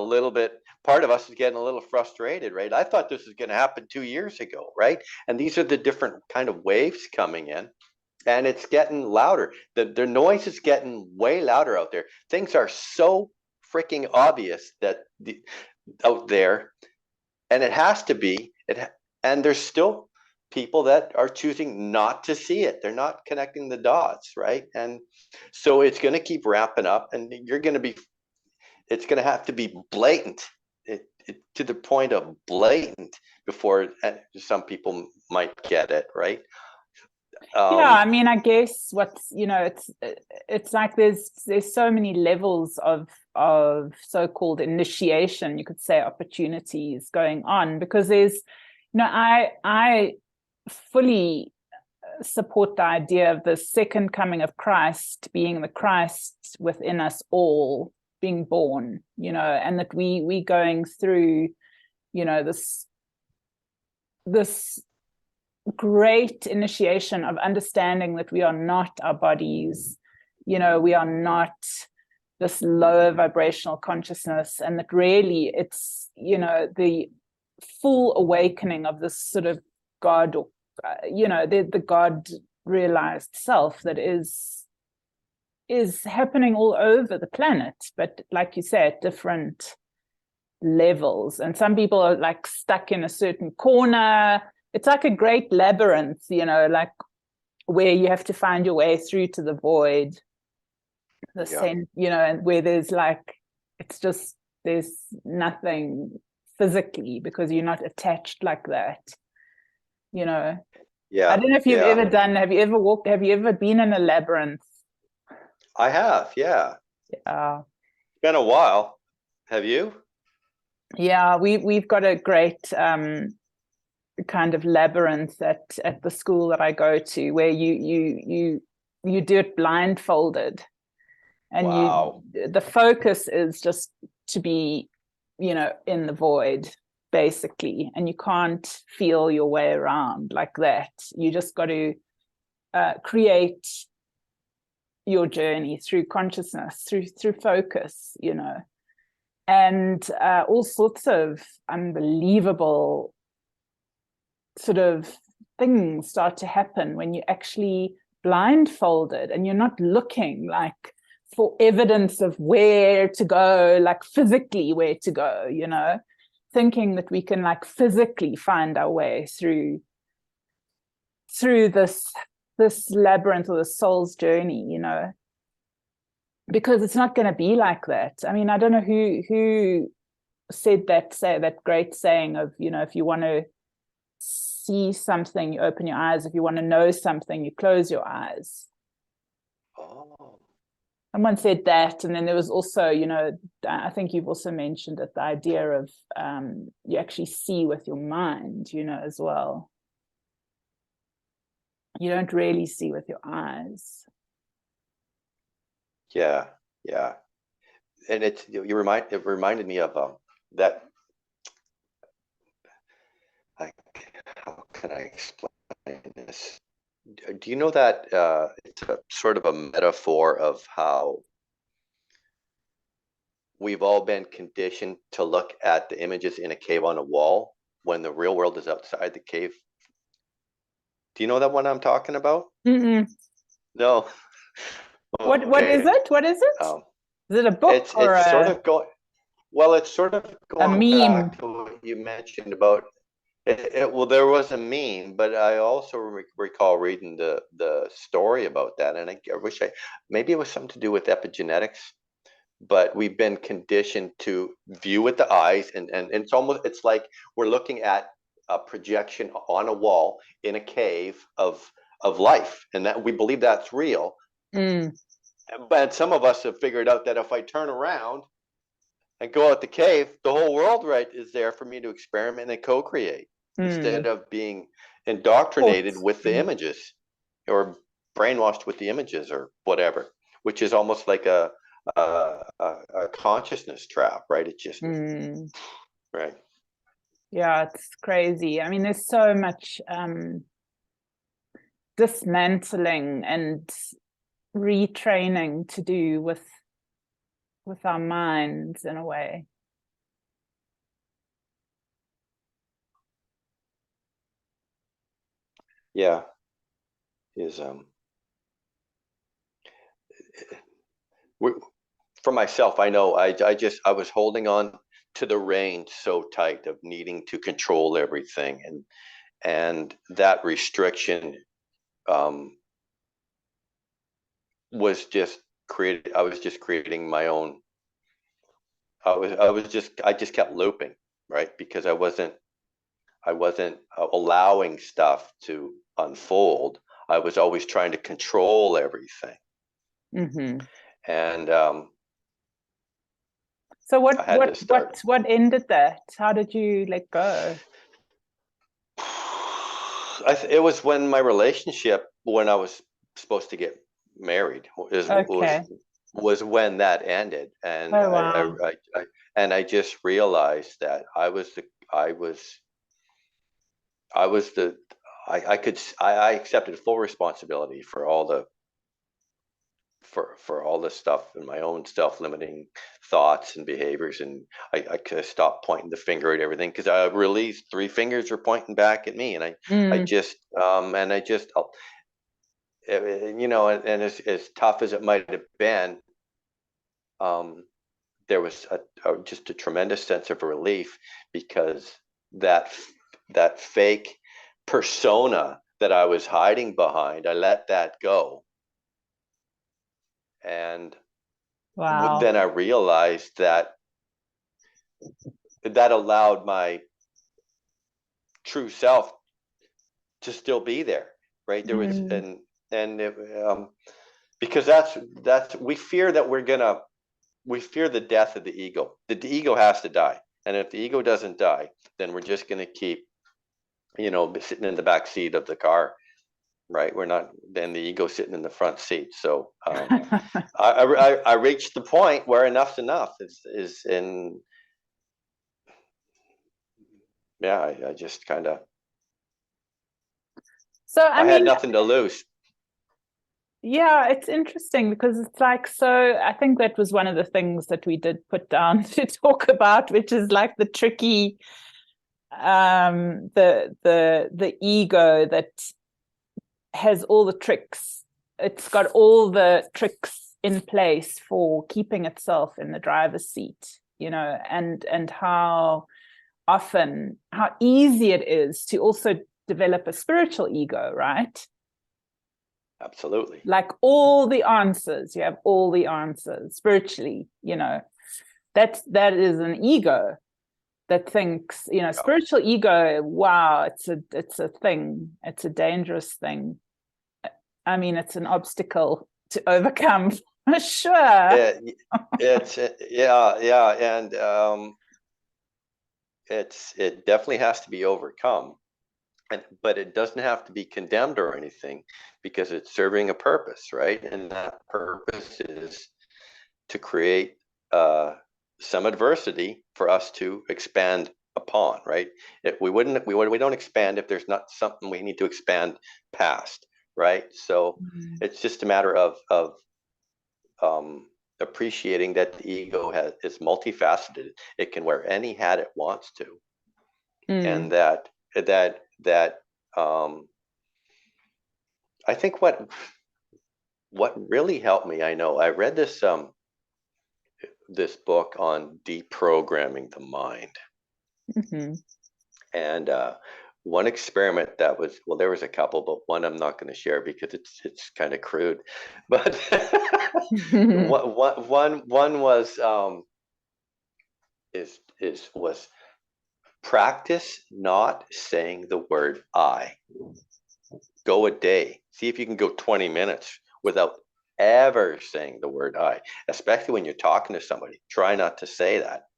part of us is getting a little frustrated, right? I thought this was going to happen 2 years ago, right? And these are the different kind of waves coming in, and it's getting louder. The noise is getting way louder out there. Things are so freaking obvious out there, and it has to be. And there's still people that are choosing not to see it. They're not connecting the dots, right? And so it's going to keep ramping up, and it's going to have to be blatant, to the point of blatant, before some people might get it, right? Yeah, I guess what's, it's like there's so many levels of so-called initiation, you could say, opportunities going on, because there's, I fully support the idea of the second coming of Christ being the Christ within us all, being born, you know, and that we going through, you know, this great initiation of understanding that we are not our bodies, you know, we are not this lower vibrational consciousness, and that really it's, you know, the full awakening of this sort of God, you know, the God realized self that is happening all over the planet, but like you say, at different levels. And some people are like stuck in a certain corner. It's like a great labyrinth, you know, like where you have to find your way through to the void, you know, and where there's like, it's just, there's nothing physically because you're not attached like that, you know. I don't know if you've ever have you ever been in a labyrinth? I have, yeah. Yeah. It's been a while. Have you? Yeah, we've got a great kind of labyrinth at the school that I go to, where you do it blindfolded, and the focus is just to be, you know, in the void basically, and you can't feel your way around like that. You just got to create your journey through consciousness, through focus, you know, and all sorts of unbelievable sort of things start to happen when you actually blindfolded and you're not looking like for evidence of where to go, like physically where to go, you know, thinking that we can like physically find our way through this labyrinth or the soul's journey, you know, because it's not going to be like that. I mean, I don't know who said that great saying of, you know, if you want to see something, you open your eyes. If you want to know something, you close your eyes. Oh. Someone said that. And then there was also, you know, I think you've also mentioned it, the idea of you actually see with your mind, you know, as well. You don't really see with your eyes. Yeah, yeah. And it reminded me of that, like, how can I explain this? Do you know that it's a sort of a metaphor of how we've all been conditioned to look at the images in a cave on a wall when the real world is outside the cave? Do you know that one I'm talking about? Mm-mm. No. What is it? What is it? Is it a book it's sort of going, well, it's sort of a going meme back to what you mentioned about it. Well, there was a meme, but I also recall reading the story about that, and I wish maybe it was something to do with epigenetics. But we've been conditioned to view with the eyes, and it's like we're looking at a projection on a wall in a cave of life, and that we believe that's real. But some of us have figured out that if I turn around and go out the cave, the whole world is there for me to experiment and co-create, instead of being indoctrinated with the images or brainwashed with the images or whatever, which is almost like a consciousness trap, right? It just right. Yeah, it's crazy. I mean, there's so much dismantling and retraining to do with our minds in a way. Yeah, for myself, I know I was holding on to the reins so tight of needing to control everything, and that restriction was just created. I was just creating my own. I just kept looping, right? Because I wasn't allowing stuff to unfold. I was always trying to control everything. And so what ended that? How did you let go? It was when my relationship, when I was supposed to get married, was was when that ended, and Oh, wow. I just realized that I accepted full responsibility for all the stuff and my own self-limiting thoughts and behaviors, and I could stop pointing the finger at everything, because I released 3 fingers were pointing back at me, and I just you know, and as tough as it might have been, there was just a tremendous sense of relief, because that fake persona that I was hiding behind, I let that go. And Wow. then I realized that allowed my true self to still be there, right? There was, and it, because we fear that we fear the death of the ego. The ego has to die, and if the ego doesn't die, then we're just going to keep, you know, sitting in the back seat of the car, right? We're not, then the ego sitting in the front seat. So I reached the point where enough's enough is in, yeah, I just kind of, So, I mean, had nothing to lose. Yeah, it's interesting because it's like, so I think that was one of the things that we did put down to talk about, which is like the tricky, the ego that has all the tricks. It's got all the tricks in place for keeping itself in the driver's seat, you know, and how often, how easy it is to also develop a spiritual ego, right? Absolutely. Like all the answers, you have all the answers spiritually, you know, that is an ego that thinks, you know, spiritual ego, wow, it's a thing, it's a dangerous thing. I mean, it's an obstacle to overcome for sure. It's yeah, and it definitely has to be overcome, but it doesn't have to be condemned or anything, because it's serving a purpose, right? And that purpose is to create some adversity for us to expand upon, right? We don't expand if there's not something we need to expand past, right? So it's just a matter of appreciating that the ego is multifaceted. It can wear any hat it wants to, and that I think what really helped me, I know I read this book on deprogramming the mind, and one experiment that was, well, there was a couple, but one I'm not going to share because it's kind of crude, but one was was practice not saying the word I. Go a day. See if you can go 20 minutes without ever saying the word I, especially when you're talking to somebody. Try not to say that,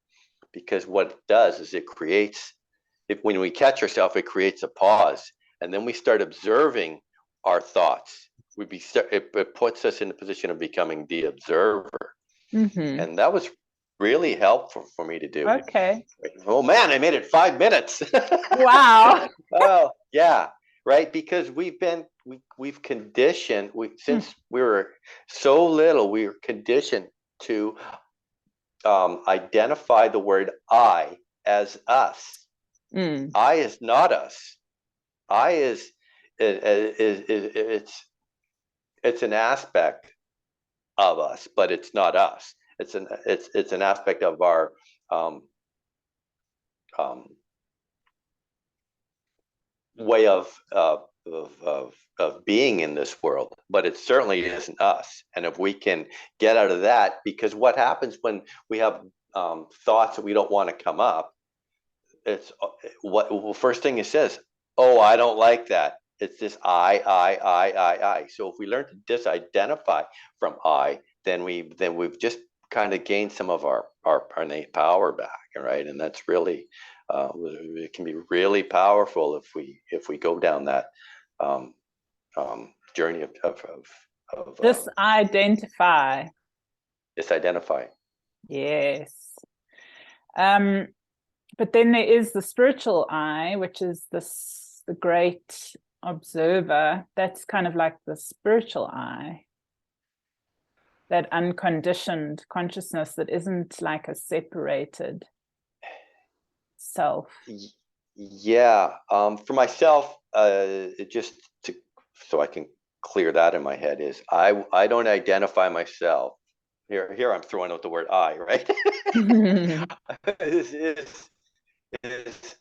because what it does is it creates, when we catch ourselves, it creates a pause, and then we start observing our thoughts. It puts us in the position of becoming the observer. And that was really helpful for me to do. Okay. Oh man, I made it 5 minutes. Wow. Oh yeah, right. Because we've conditioned, since we were so little, we were conditioned to identify the word I as us. I is not us. I is it's an aspect of us, but it's not us. It's an aspect of our way of being in this world, but it certainly isn't us. And if we can get out of that, because what happens when we have thoughts that we don't want to come up, it's first thing it says, oh, I don't like that. It's this I. So if we learn to disidentify from I, then we've just kind of gained some of our innate power back, right? And that's really it can be really powerful if we go down that journey of Disidentify. It's identifying. Yes. But then there is the spiritual eye, which is the great observer. That's kind of like the spiritual eye, that unconditioned consciousness that isn't like a separated self. Yeah. For myself, so I can clear that in my head, is I don't identify myself. Here I'm throwing out the word I, right? is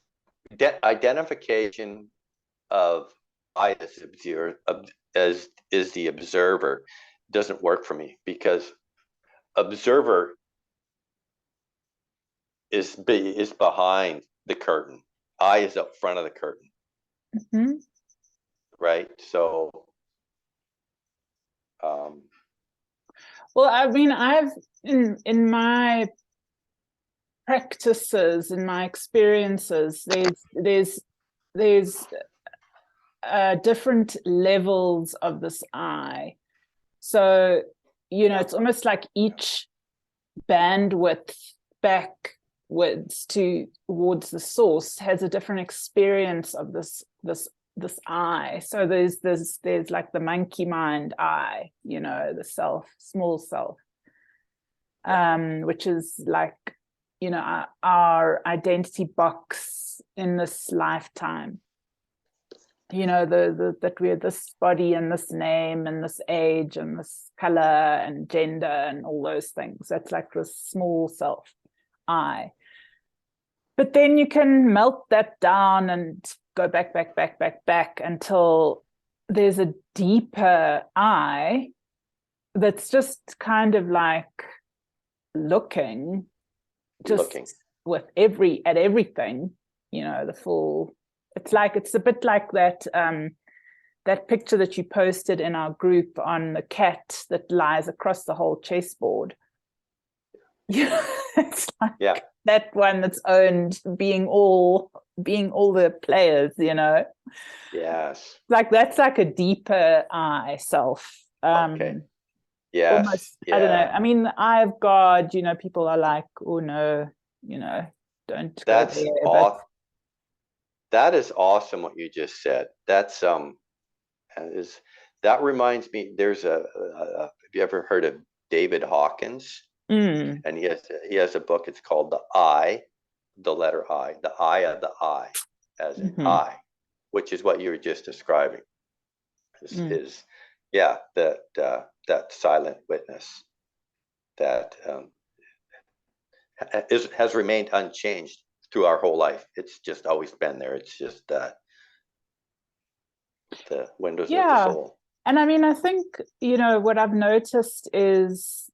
identification of I as is the observer doesn't work for me, because observer is behind the curtain. I is up front of the curtain. Mm-hmm. Right? So well, I mean, I've in my practices, in my experiences, there's different levels of this I. So, you know, it's almost like each bandwidth backwards towards the source has a different experience of this I. So there's like the monkey mind I, you know, the self, small self, which is like, you know, our identity box in this lifetime. You know, that we're this body and this name and this age and this color and gender and all those things. That's like the small self I. But then you can melt that down and go back until there's a deeper I that's just kind of like looking with everything, you know, the full. It's a bit like that that picture that you posted in our group on the cat that lies across the whole chessboard. Yeah, it's like that one that's owned being all the players, you know. Yes. Like that's like a deeper I self. Okay. Yes. Almost, I don't know. I mean, the eye of God, you know, people are like, oh no, you know, don't go there. That is awesome what you just said. That reminds me, there's have you ever heard of David Hawkins? Mm. And he has a book, it's called The Eye, the letter I, the eye of the eye, as in I, which is what you were just describing. That silent witness that has remained unchanged through our whole life. It's just always been there. It's just the windows of the soul. And I mean, I think, you know, what I've noticed is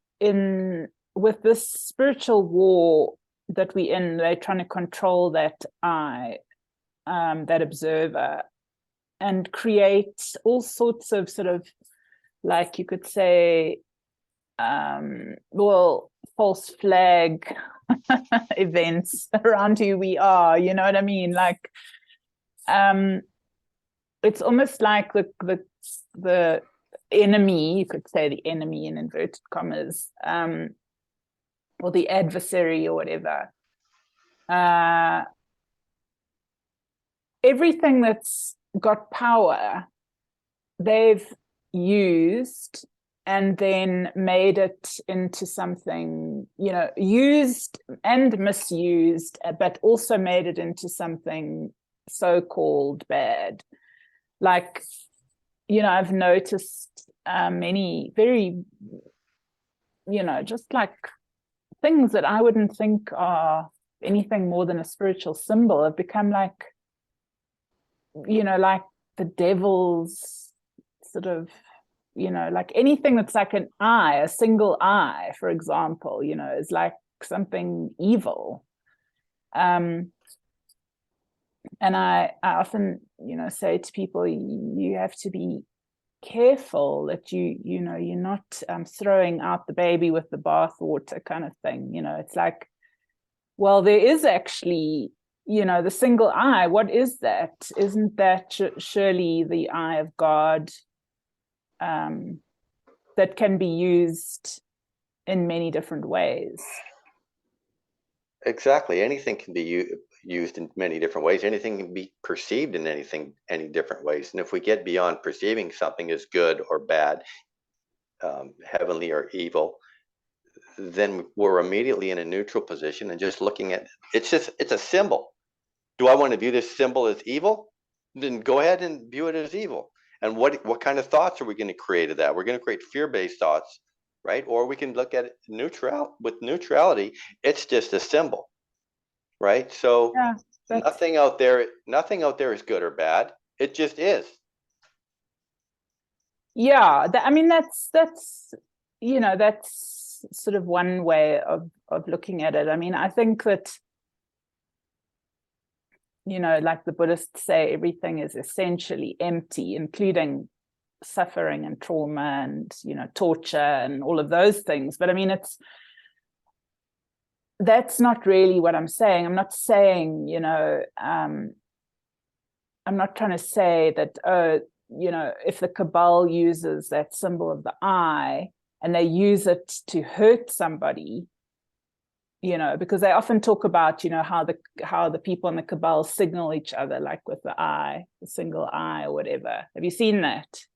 with this spiritual war that we're in, they're trying to control that I, that observer, and create all sorts of sort of, like you could say, false flag events around who we are, you know what I mean? Like, it's almost like the enemy, you could say the enemy in inverted commas, or the adversary or whatever. Everything that's got power, they've used and then made it into something, you know, used and misused, but also made it into something so-called bad. Like, you know, I've noticed many very, you know, just like things that I wouldn't think are anything more than a spiritual symbol have become like, you know, like the devil's sort of, you know, like anything that's like an eye, a single eye, for example, you know, is like something evil. And I often, you know, say to people, you have to be careful that you know, you're not throwing out the baby with the bathwater kind of thing. You know, it's like, well, there is actually, you know, the single eye. What is that? Isn't that surely the eye of God, that can be used in many different ways. Exactly. Anything can be used in many different ways. Anything can be perceived in any different ways. And if we get beyond perceiving something as good or bad, heavenly or evil, then we're immediately in a neutral position and just looking at it's a symbol. Do I want to view this symbol as evil? Then go ahead and view it as evil. And what kind of thoughts are we going to create of that? We're going to create fear-based thoughts, right? Or we can look at it with neutrality. It's just a symbol, right? So Yeah, nothing out there is good or bad. It just is. Yeah, I mean that's that's sort of one way of looking at it. I mean, I think that like the Buddhists say, everything is essentially empty, including suffering and trauma and torture and all of those things. But I mean, that's not really what I'm saying. I'm not saying I'm not trying to say that if the cabal uses that symbol of the eye and they use it to hurt somebody, because they often talk about how the people in the cabal signal each other, like with the eye, the single eye or whatever. Have you seen that?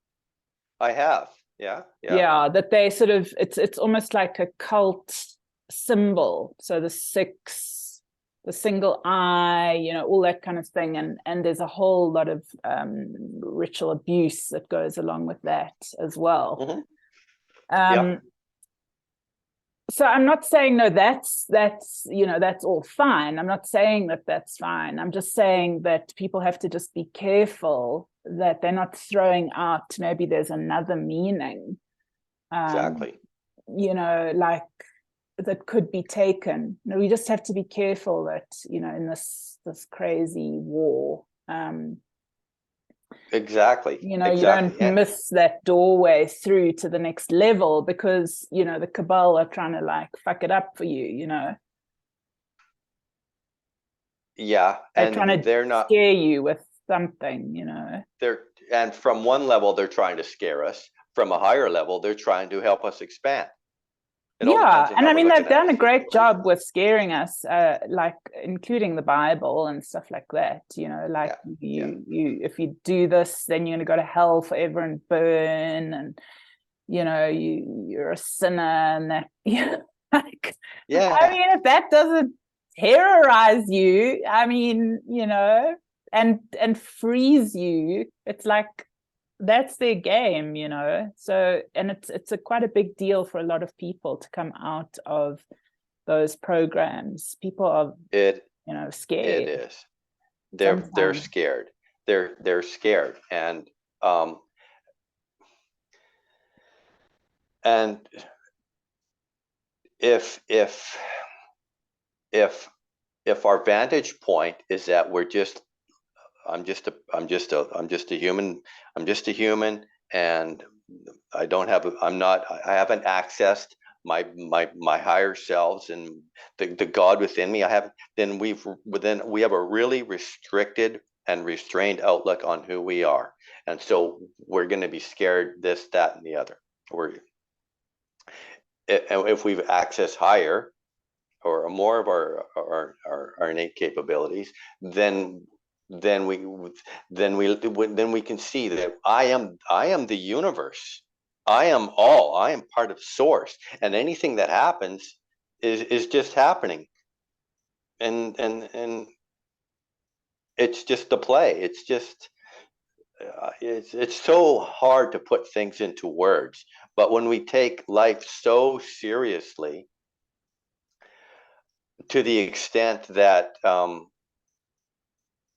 I have. Yeah. That they sort of, it's almost like a cult symbol. So the six, the single eye, all that kind of thing, and there's a whole lot of ritual abuse that goes along with that as well. Mm-hmm. So I'm not saying no, that's all fine. I'm not saying that that's fine. I'm just saying that people have to just be careful that they're not throwing out maybe there's another meaning. Exactly. Like that could be taken. We just have to be careful that in this crazy war. Exactly. You don't miss that doorway through to the next level because the cabal are trying to like fuck it up for you. Yeah, they're trying to scare you with something. And from one level they're trying to scare us. From a higher level, they're trying to help us expand. And I mean they've done a great job with scaring us, like including the Bible and stuff like that. You if you do this, then you're going to go to hell forever and burn, and you're a sinner, and that like I mean, if that doesn't terrorize you, I mean, and freeze you, it's like that's their game, so, and it's quite a big deal for a lot of people to come out of those programs. People are scared. It is. They're scared. They're scared. And if our vantage point is that I'm just a human, and I haven't accessed my higher selves and the God within me. Then we have a really restricted and restrained outlook on who we are, and so we're going to be scared this, that, and the other. If we've accessed higher or more of our innate capabilities, then we can see that I am the universe. I am all. I am part of source, and anything that happens is just happening, and it's just the play. It's just it's so hard to put things into words, but when we take life so seriously, to the extent that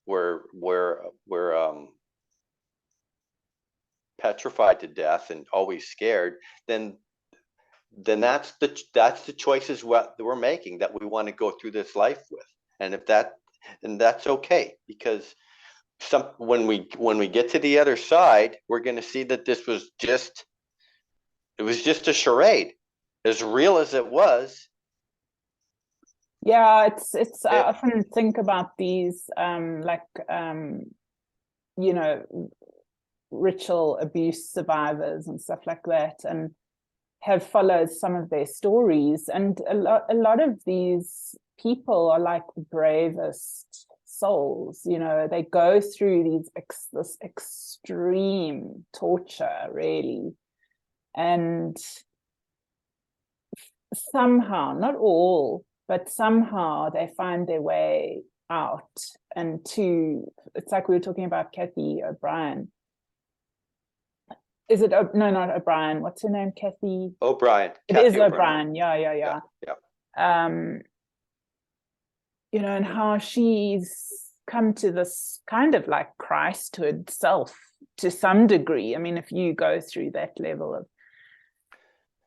we're petrified to death and always scared, then that's the choices that we're making, that we want to go through this life with. And that's okay, because when we get to the other side, we're going to see that it was just a charade, as real as it was. I often think about these ritual abuse survivors and stuff like that, and have followed some of their stories, and a lot of these people are like the bravest souls. You know, they go through this extreme torture, really, and somehow, not all, but somehow they find their way out. And it's like we were talking about Kathy O'Brien. Is it, no, not O'Brien, what's her name? Kathy O'Brien. It Kathy is O'Brien. Yeah. You know, and how she's come to this kind of like Christhood self to some degree. I mean, if you go through that level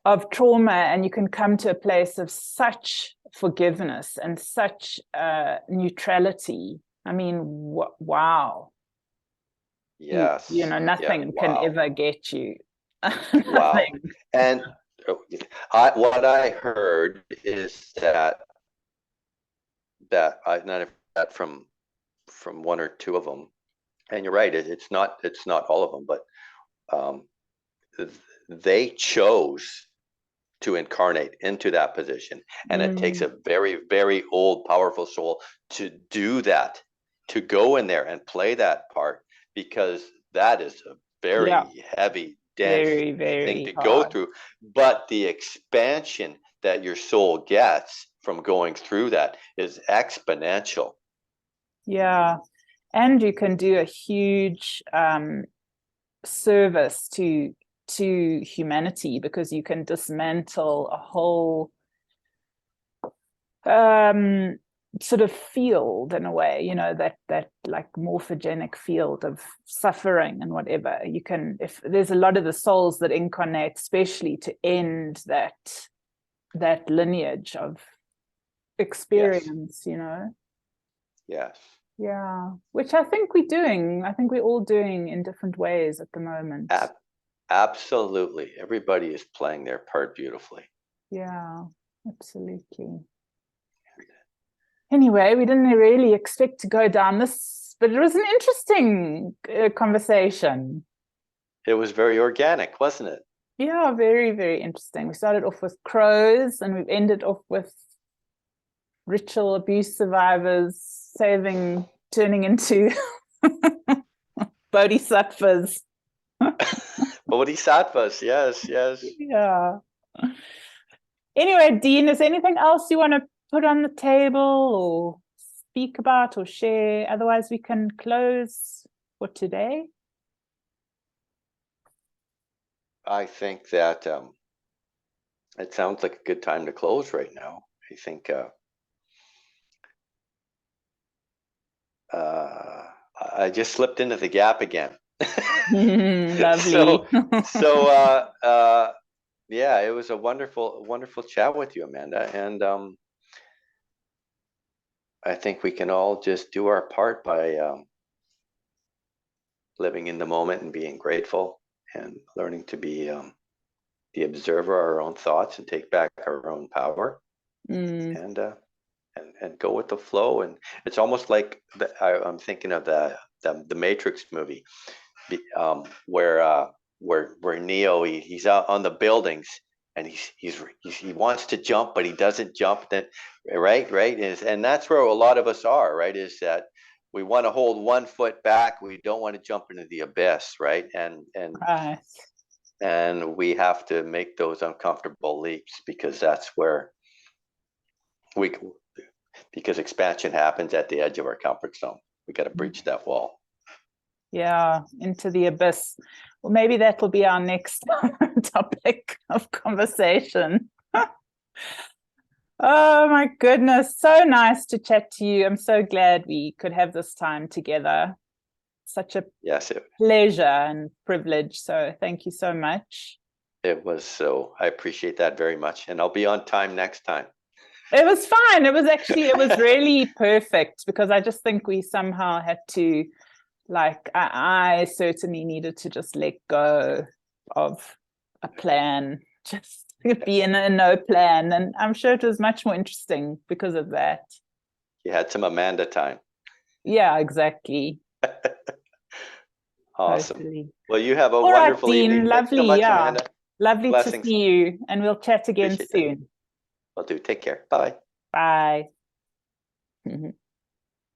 of trauma, and you can come to a place of such forgiveness and such neutrality. I mean, wow. Yes. You know, nothing can ever get you. Wow. And what I heard is that I've not that from one or two of them, and you're right. It's not all of them, but they chose to incarnate into that position, and it takes a very, very old, powerful soul to do that, to go in there and play that part, because that is a very heavy, dense thing to go through. But the expansion that your soul gets from going through that is exponential. Yeah, and you can do a huge service to humanity, because you can dismantle a whole sort of field, in a way, you know, that like morphogenic field of suffering and whatever. You can, if there's a lot of the souls that incarnate especially to end that lineage of experience, you know. Yes. Yeah, which I think we're all doing in different ways at the moment. Absolutely. Everybody is playing their part beautifully. Yeah, absolutely. Anyway, we didn't really expect to go down this, but it was an interesting conversation. It was very organic, wasn't it? Yeah, very, very interesting. We started off with crows, and we've ended off with ritual abuse survivors turning into bodhisattvas. Bodhisattvas, yes. Yeah. Anyway, Dean, is there anything else you want to put on the table or speak about or share? Otherwise, we can close for today. I think that it sounds like a good time to close right now. I think I just slipped into the gap again. Lovely. Yeah, it was a wonderful chat with you, Amanda, and I think we can all just do our part by living in the moment and being grateful and learning to be the observer of our own thoughts and take back our own power, and go with the flow. And it's almost like I'm thinking of the Matrix movie, where Neo, he's out on the buildings, and he wants to jump, but he doesn't jump. Then right and that's where a lot of us are, right? Is that we want to hold one foot back, we don't want to jump into the abyss, right? And we have to make those uncomfortable leaps, because that's where because expansion happens at the edge of our comfort zone. We got to breach that wall. Yeah, into the abyss. Well, maybe that will be our next topic of conversation. Oh my goodness, so nice to chat to you. I'm so glad we could have this time together. Such a pleasure and privilege. So thank you so much. It was so. I appreciate that very much. And I'll be on time next time. It was fine. It was really perfect, because I just think we somehow had to, like, I certainly needed to just let go of a plan, just be in a no plan. And I'm sure it was much more interesting because of that. You had some Amanda time. Yeah, exactly. Awesome. Totally. Well, you have a wonderful evening. Lovely. Thanks so much, Amanda. Lovely Blessings. to see you, and we'll chat again Appreciate it. soon. Will do. Take care. Bye. Bye.